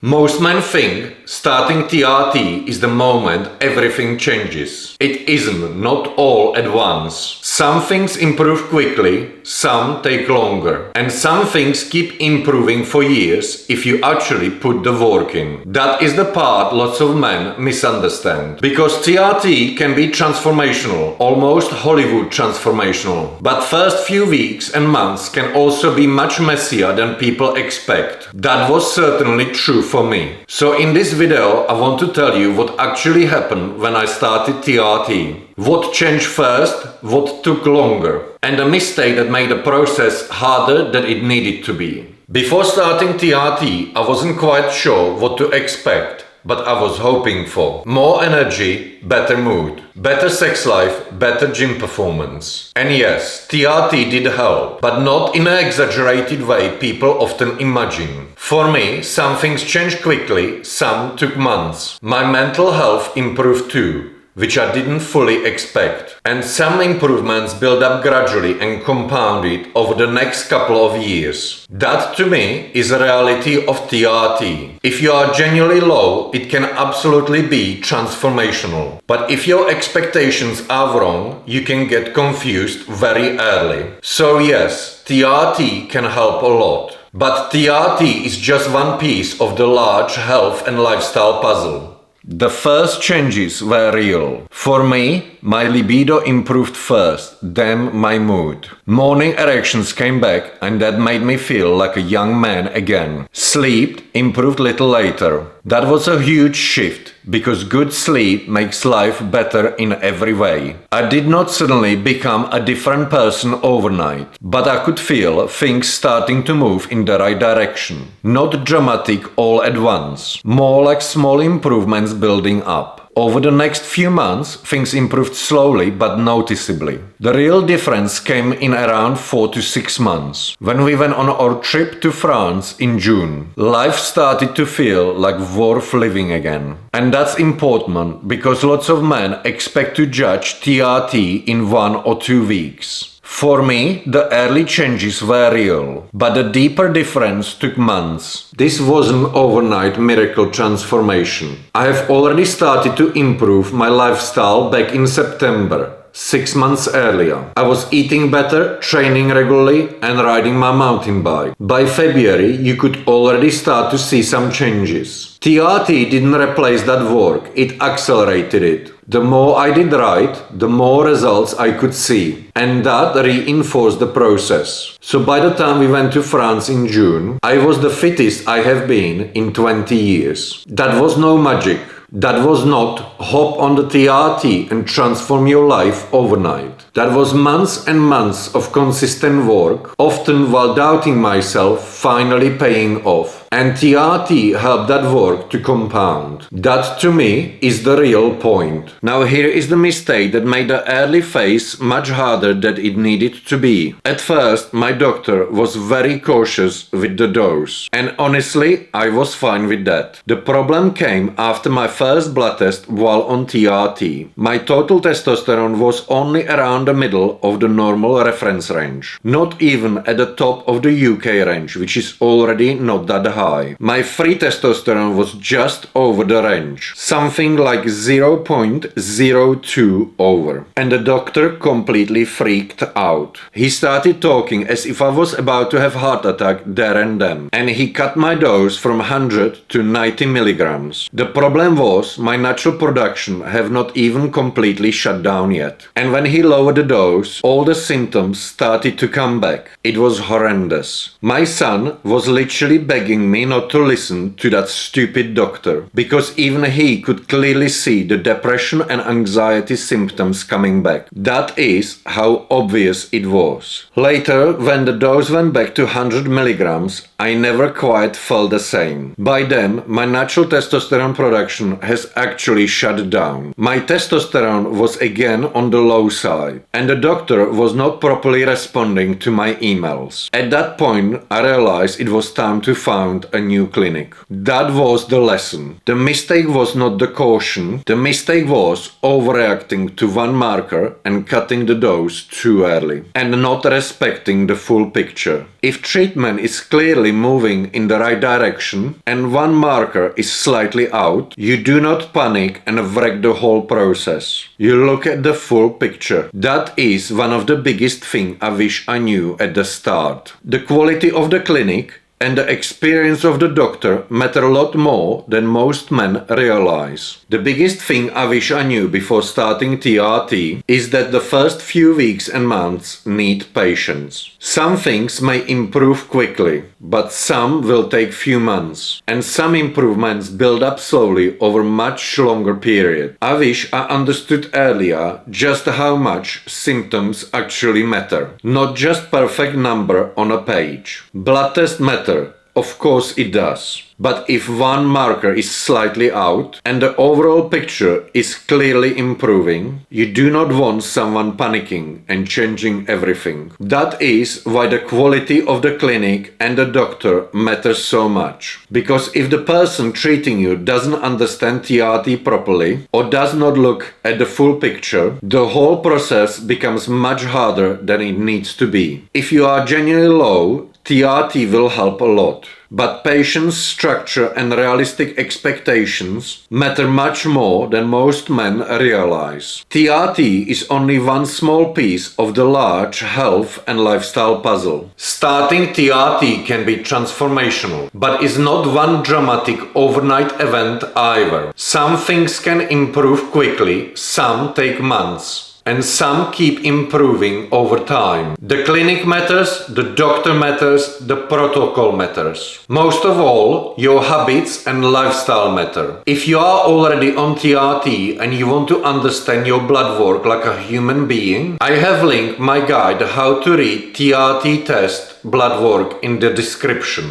Most men think starting TRT is the moment everything changes. It isn't, not all at once. Some things improve quickly, some take longer. And some things keep improving for years if you actually put the work in. That is the part lots of men misunderstand. Because TRT can be transformational, almost Hollywood transformational. But first few weeks and months can also be much messier than people expect. That was certainly true for me. So in this video I want to tell you what actually happened when I started TRT. What changed first, what took longer, and a mistake that made the process harder than it needed to be. Before starting TRT I wasn't quite sure what to expect, but I was hoping for more energy, better mood, better sex life, better gym performance. And yes, TRT did help, but not in an exaggerated way people often imagine. For me, some things changed quickly, some took months. My mental health improved too, which I didn't fully expect. And some improvements built up gradually and compounded over the next couple of years. That to me is a reality of TRT. If you are genuinely low, it can absolutely be transformational. But if your expectations are wrong, you can get confused very early. So yes, TRT can help a lot. But TRT is just one piece of the large health and lifestyle puzzle. The first changes were real. For me, my libido improved first, then my mood. Morning erections came back and that made me feel like a young man again. Sleep improved little later. That was a huge shift, because good sleep makes life better in every way. I did not suddenly become a different person overnight, but I could feel things starting to move in the right direction. Not dramatic all at once, more like small improvements building up. Over the next few months, things improved slowly but noticeably. The real difference came in around 4 to 6 months. When we went on our trip to France in June, life started to feel like worth living again. And that's important because lots of men expect to judge TRT in 1 or 2 weeks. For me, the early changes were real, but the deeper difference took months. This was an overnight miracle transformation. I have already started to improve my lifestyle back in September. 6 months earlier. I was eating better, training regularly and riding my mountain bike. By February, you could already start to see some changes. TRT didn't replace that work, it accelerated it. The more I did right, the more results I could see. And that reinforced the process. So by the time we went to France in June, I was the fittest I have been in 20 years. That was no magic. That was not hop on the TRT and transform your life overnight. That was months and months of consistent work, often while doubting myself, finally paying off. And TRT helped that work to compound. That to me is the real point. Now here is the mistake that made the early phase much harder than it needed to be. At first, my doctor was very cautious with the dose. And honestly, I was fine with that. The problem came after my first blood test while on TRT. My total testosterone was only around the middle of the normal reference range. Not even at the top of the UK range, which is already not that high. My free testosterone was just over the range. Something like 0.02 over. And the doctor completely freaked out. He started talking as if I was about to have a heart attack there and then. And he cut my dose from 100 to 90 milligrams. The problem was my natural production have not even completely shut down yet. And when he lowered the dose, all the symptoms started to come back. It was horrendous. My son was literally begging me not to listen to that stupid doctor, because even he could clearly see the depression and anxiety symptoms coming back. That is how obvious it was. Later, when the dose went back to 100 milligrams, I never quite felt the same. By then, my natural testosterone production has actually shut down. My testosterone was again on the low side, and the doctor was not properly responding to my emails. At that point, I realized it was time to find found a new clinic. That was the lesson. The mistake was not the caution, the mistake was overreacting to one marker and cutting the dose too early, and not respecting the full picture. If treatment is clearly moving in the right direction and one marker is slightly out, you do not panic and wreck the whole process. You look at the full picture. That is one of the biggest things I wish I knew at the start. The quality of the clinic and the experience of the doctor matter a lot more than most men realize. The biggest thing I wish I knew before starting TRT is that the first few weeks and months need patience. Some things may improve quickly, but some will take few months, and some improvements build up slowly over much longer period. I wish I understood earlier just how much symptoms actually matter, not just perfect number on a page. Blood tests matter. Of course it does. But if one marker is slightly out and the overall picture is clearly improving, you do not want someone panicking and changing everything. That is why the quality of the clinic and the doctor matters so much. Because if the person treating you doesn't understand TRT properly or does not look at the full picture, the whole process becomes much harder than it needs to be. If you are genuinely low, TRT will help a lot. But patience, structure and realistic expectations matter much more than most men realize. TRT is only one small piece of the large health and lifestyle puzzle. Starting TRT can be transformational, but is not one dramatic overnight event either. Some things can improve quickly, some take months. And some keep improving over time. The clinic matters, the doctor matters, the protocol matters. Most of all, your habits and lifestyle matter. If you are already on TRT and you want to understand your blood work like a human being, I have linked my guide How to Read TRT Test Bloodwork in the description.